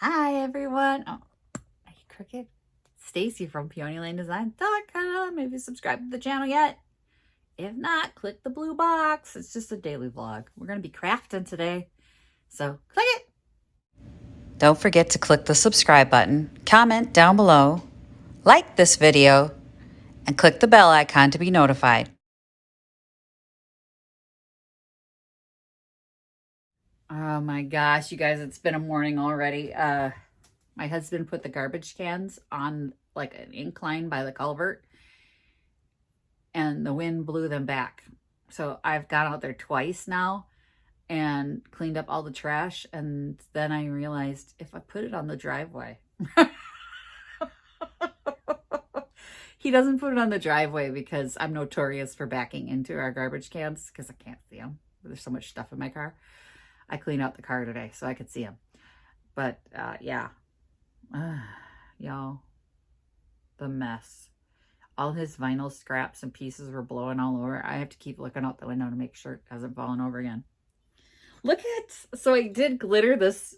Hi, everyone. Oh, are you crooked? Stacy from PeonyLaneDesign.com. Have you subscribed to the channel yet? If not, click the blue box. It's just a daily vlog. We're going to be crafting today. So click it. Don't forget to click the subscribe button, comment down below, like this video, and click the bell icon to be notified. Oh my gosh, you guys, it's been a morning already. My husband put the garbage cans on like an incline by the culvert, and the wind blew them back. So I've gone out there twice now and cleaned up all the trash. And then I realized if I put it on the driveway, he doesn't put it on the driveway because I'm notorious for backing into our garbage cans because I can't see them. There's so much stuff in my car. I cleaned out the car today so I could see them. But yeah, y'all, the mess. All his vinyl scraps and pieces were blowing all over. I have to keep looking out the window to make sure it hasn't fallen over again. Look at, so I did glitter this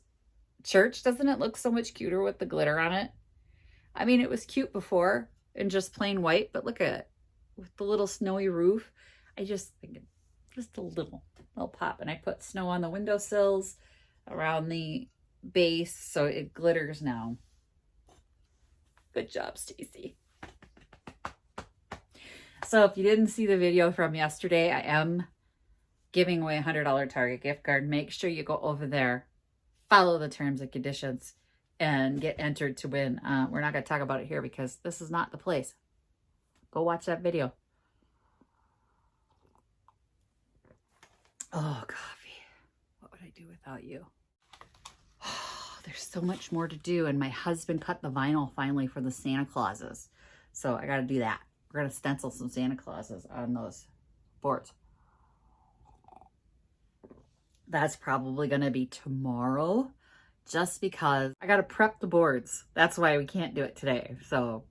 church. Doesn't it look so much cuter with the glitter on it? I mean, it was cute before and just plain white, but look at it with the little snowy roof. I just think just a little pop. And I put snow on the windowsills around the base so it glitters now. Good job, Stacy. So if you didn't see the video from yesterday, I am giving away a $100 Target gift card. Make sure you go over there, follow the terms and conditions, and get entered to win. We're not going to talk about it here because this is not the place. Go watch that video. Oh, coffee. What would I do without you? Oh, there's so much more to do. And my husband cut the vinyl finally for the Santa Clauses. So I got to do that. We're going to stencil some Santa Clauses on those boards. That's probably going to be tomorrow just because I got to prep the boards. That's why we can't do it today. So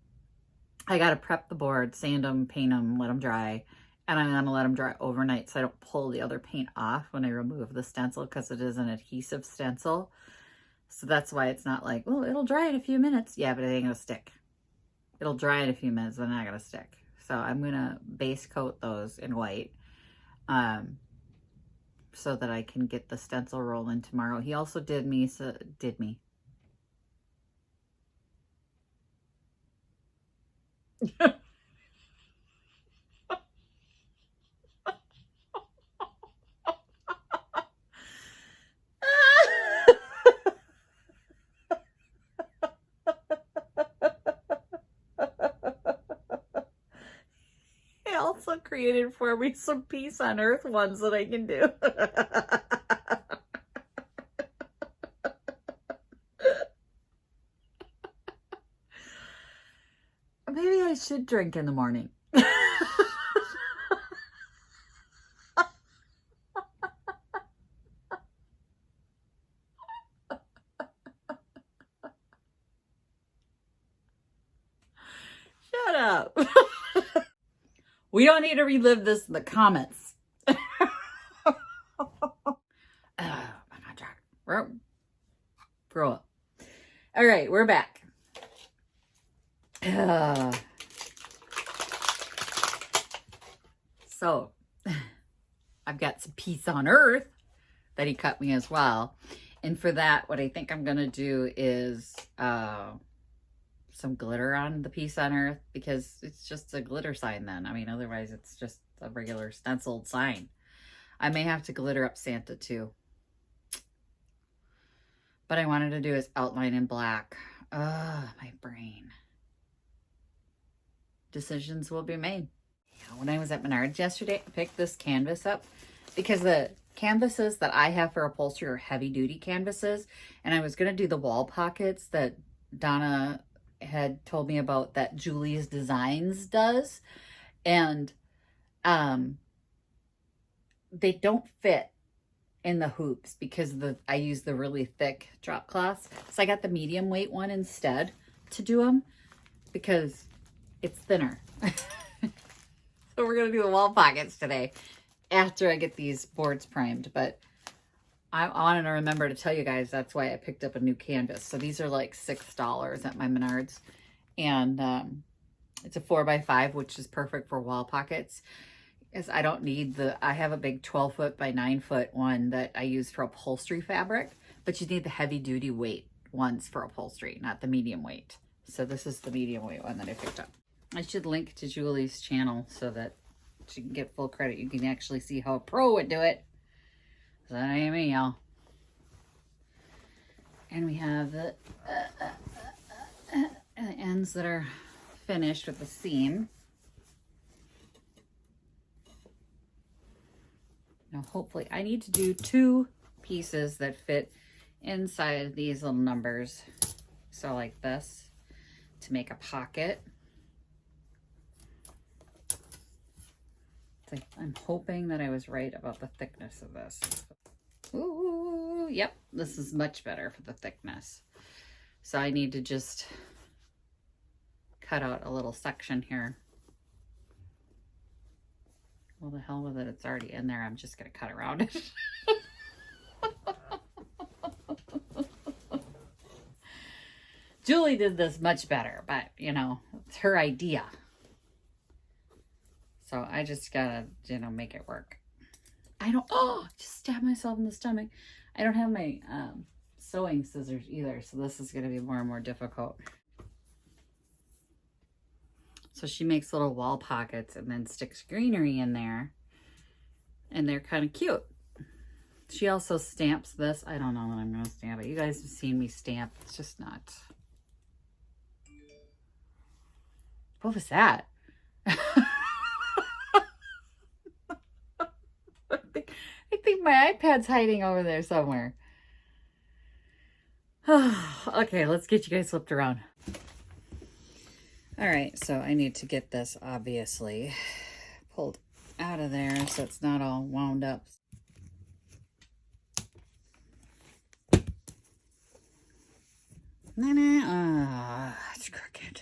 I got to prep the boards, sand them, paint them, let them dry. And I'm going to let them dry overnight so I don't pull the other paint off when I remove the stencil because it is an adhesive stencil. So that's why it's not like, well, it'll dry in a few minutes. Yeah, but it ain't going to stick. It'll dry in a few minutes, but not going to stick. So I'm going to base coat those in white so that I can get the stencil rolling tomorrow. He also did me. He also created for me some peace on earth ones that I can do. Maybe I should drink in the morning. Shut up. We don't need to relive this in the comments. Grow up. All right, we're back. So I've got some peace on earth that he cut me as well. And for that, what I think I'm going to do is some glitter on the peace on earth because it's just a glitter sign then. I mean, otherwise it's just a regular stenciled sign. I may have to glitter up Santa too. But I wanted to do his outline in black. My brain. Decisions will be made. Yeah, when I was at Menards yesterday, I picked this canvas up because the canvases that I have for upholstery are heavy duty canvases. And I was going to do the wall pockets that Donna had told me about that Julie's Designs does. And they don't fit in the hoops because I use the really thick drop cloths. So I got the medium weight one instead to do them because it's thinner. So we're going to do the wall pockets today after I get these boards primed. But I wanted to remember to tell you guys that's why I picked up a new canvas. So these are like $6 at my Menards. And it's a 4x5, which is perfect for wall pockets. Is I don't need I have a big 12-foot by 9-foot one that I use for upholstery fabric, but you need the heavy duty weight ones for upholstery, not the medium weight. So this is the medium weight one that I picked up. I should link to Julie's channel so that she can get full credit. You can actually see how a pro would do it. So that ain't me, y'all. And we have the ends that are finished with the seam. Now, hopefully, I need to do 2 pieces that fit inside these little numbers. So like this, to make a pocket. So I'm hoping that I was right about the thickness of this. Ooh, yep, this is much better for the thickness. So I need to just cut out a little section here. Well, the hell with it, it's already in there. I'm just gonna cut around it. Julie did this much better, but you know, it's her idea. So I just gotta, you know, make it work. Just stab myself in the stomach. I don't have my sewing scissors either, so this is gonna be more and more difficult. So she makes little wall pockets and then sticks greenery in there, and they're kind of cute. She also stamps this. I don't know when I'm gonna stamp it. You guys have seen me stamp. It's just not. What was that? I think my iPad's hiding over there somewhere. Okay, let's get you guys flipped around. All right, so I need to get this obviously pulled out of there so it's not all wound up. It's crooked.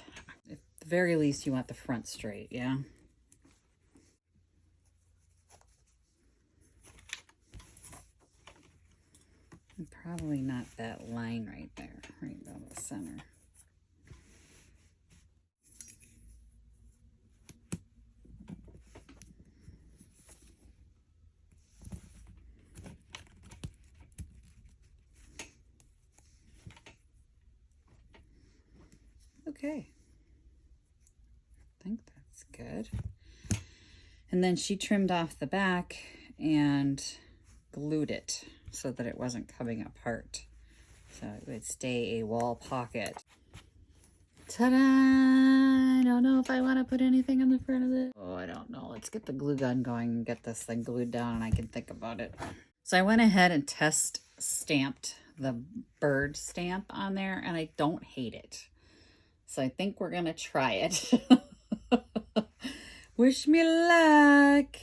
At the very least, you want the front straight, yeah? And probably not that line right there, right down the center. Okay. I think that's good. And then she trimmed off the back and glued it so that it wasn't coming apart. So it would stay a wall pocket. Ta-da! I don't know if I want to put anything on the front of it. Oh, I don't know. Let's get the glue gun going and get this thing glued down and I can think about it. So I went ahead and test stamped the bird stamp on there and I don't hate it. So I think we're going to try it. Wish me luck.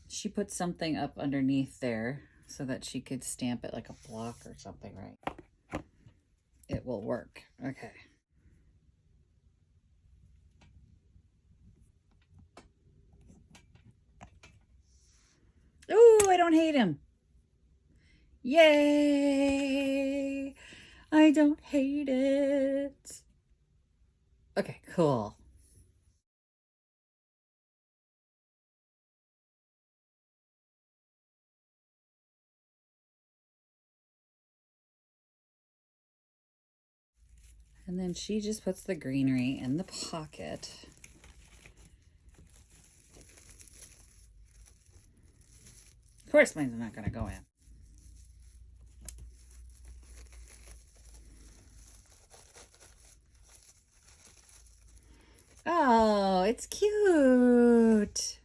She put something up underneath there so that she could stamp it like a block or something, right? It will work. Okay. Ooh, I don't hate him. Yay! I don't hate it. Okay, cool. And then she just puts the greenery in the pocket. Of course, mine's not going to go in. Oh, it's cute.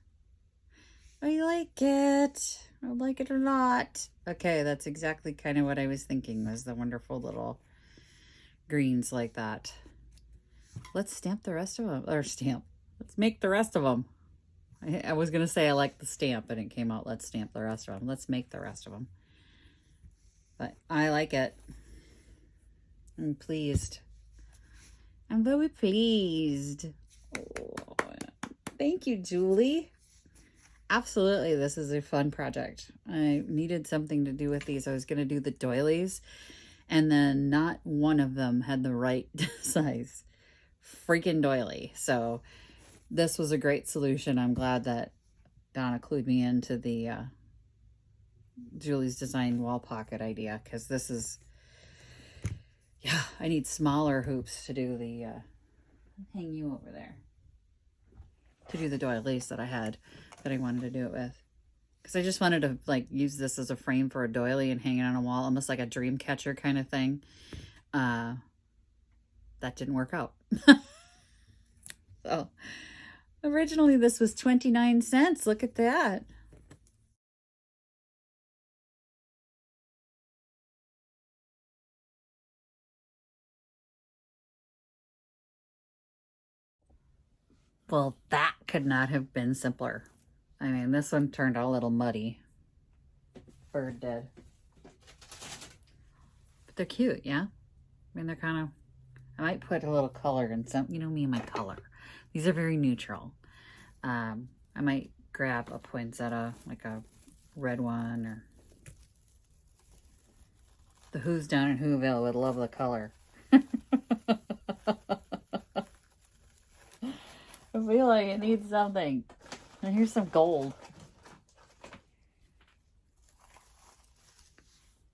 I like it. I like it a lot. Okay, that's exactly kind of what I was thinking, was the wonderful little greens like that. Let's stamp the rest of them. Or stamp. Let's make the rest of them. I was going to say I like the stamp, and it came out, let's stamp the rest of them. Let's make the rest of them. But I like it. I'm pleased. I'm very pleased. Oh, thank you, Julie. Absolutely, this is a fun project. I needed something to do with these. I was going to do the doilies, and then not one of them had the right size freaking doily. So this was a great solution. I'm glad that Donna clued me into the Julie's Design wall pocket idea, because this is, yeah, I need smaller hoops to do the, hang you over there, to do the doilies that I had, that I wanted to do it with. Because I just wanted to like use this as a frame for a doily and hang it on a wall, almost like a dream catcher kind of thing. That didn't work out. So originally this was 29 cents. Look at that. Well, that could not have been simpler. I mean, this one turned out a little muddy. Bird did. But they're cute, yeah? I mean, they're kind of, I might put a little color in some, you know me and my color. These are very neutral. I might grab a poinsettia, like a red one, or the Who's down in Whoville would love the color. I feel like it needs something. And here's some gold.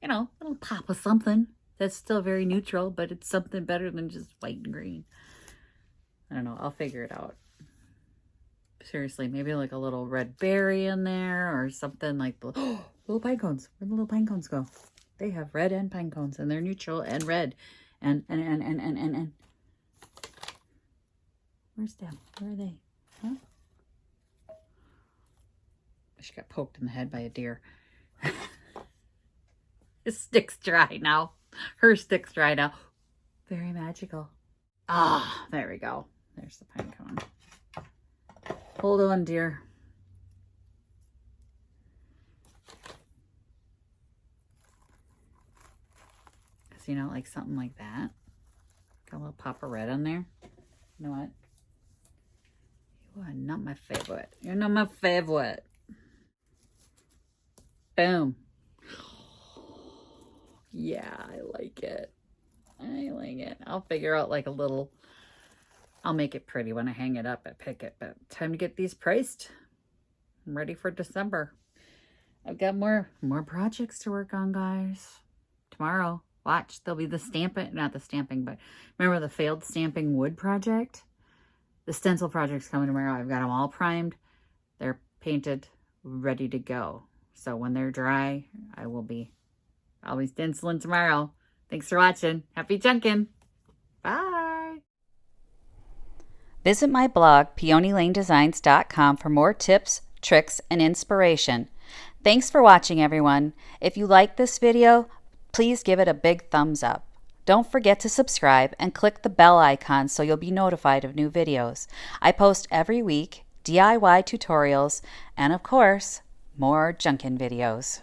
You know, a little pop of something that's still very neutral, but it's something better than just white and green. I don't know. I'll figure it out. Seriously, maybe like a little red berry in there or something like the little pine cones. Where'd the little pine cones go? They have red and pine cones, and they're neutral and red. And. Where's them? Where are they? Huh? She got poked in the head by a deer. His stick's dry now. Her stick's dry now. Very magical. Ah, there we go. There's the pine cone. Hold on, dear. So, you know, like something like that. Got a little pop of red on there. You know what? You are not my favorite. You're not my favorite. Boom. Yeah, I like it. I like it. I'll figure out like a little, I'll make it pretty when I hang it up at Picket, but time to get these priced. I'm ready for December. I've got more projects to work on, guys. Tomorrow, watch, there'll be the stamping, not the stamping, but remember the failed stamping wood project? The stencil project's coming tomorrow. I've got them all primed. They're painted, ready to go. So when they're dry, I'll be stenciling tomorrow. Thanks for watching. Happy chunking. Bye. Visit my blog, peonylanedesigns.com, for more tips, tricks, and inspiration. Thanks for watching, everyone. If you like this video, please give it a big thumbs up. Don't forget to subscribe and click the bell icon so you'll be notified of new videos. I post every week DIY tutorials and, of course, more junkin' videos.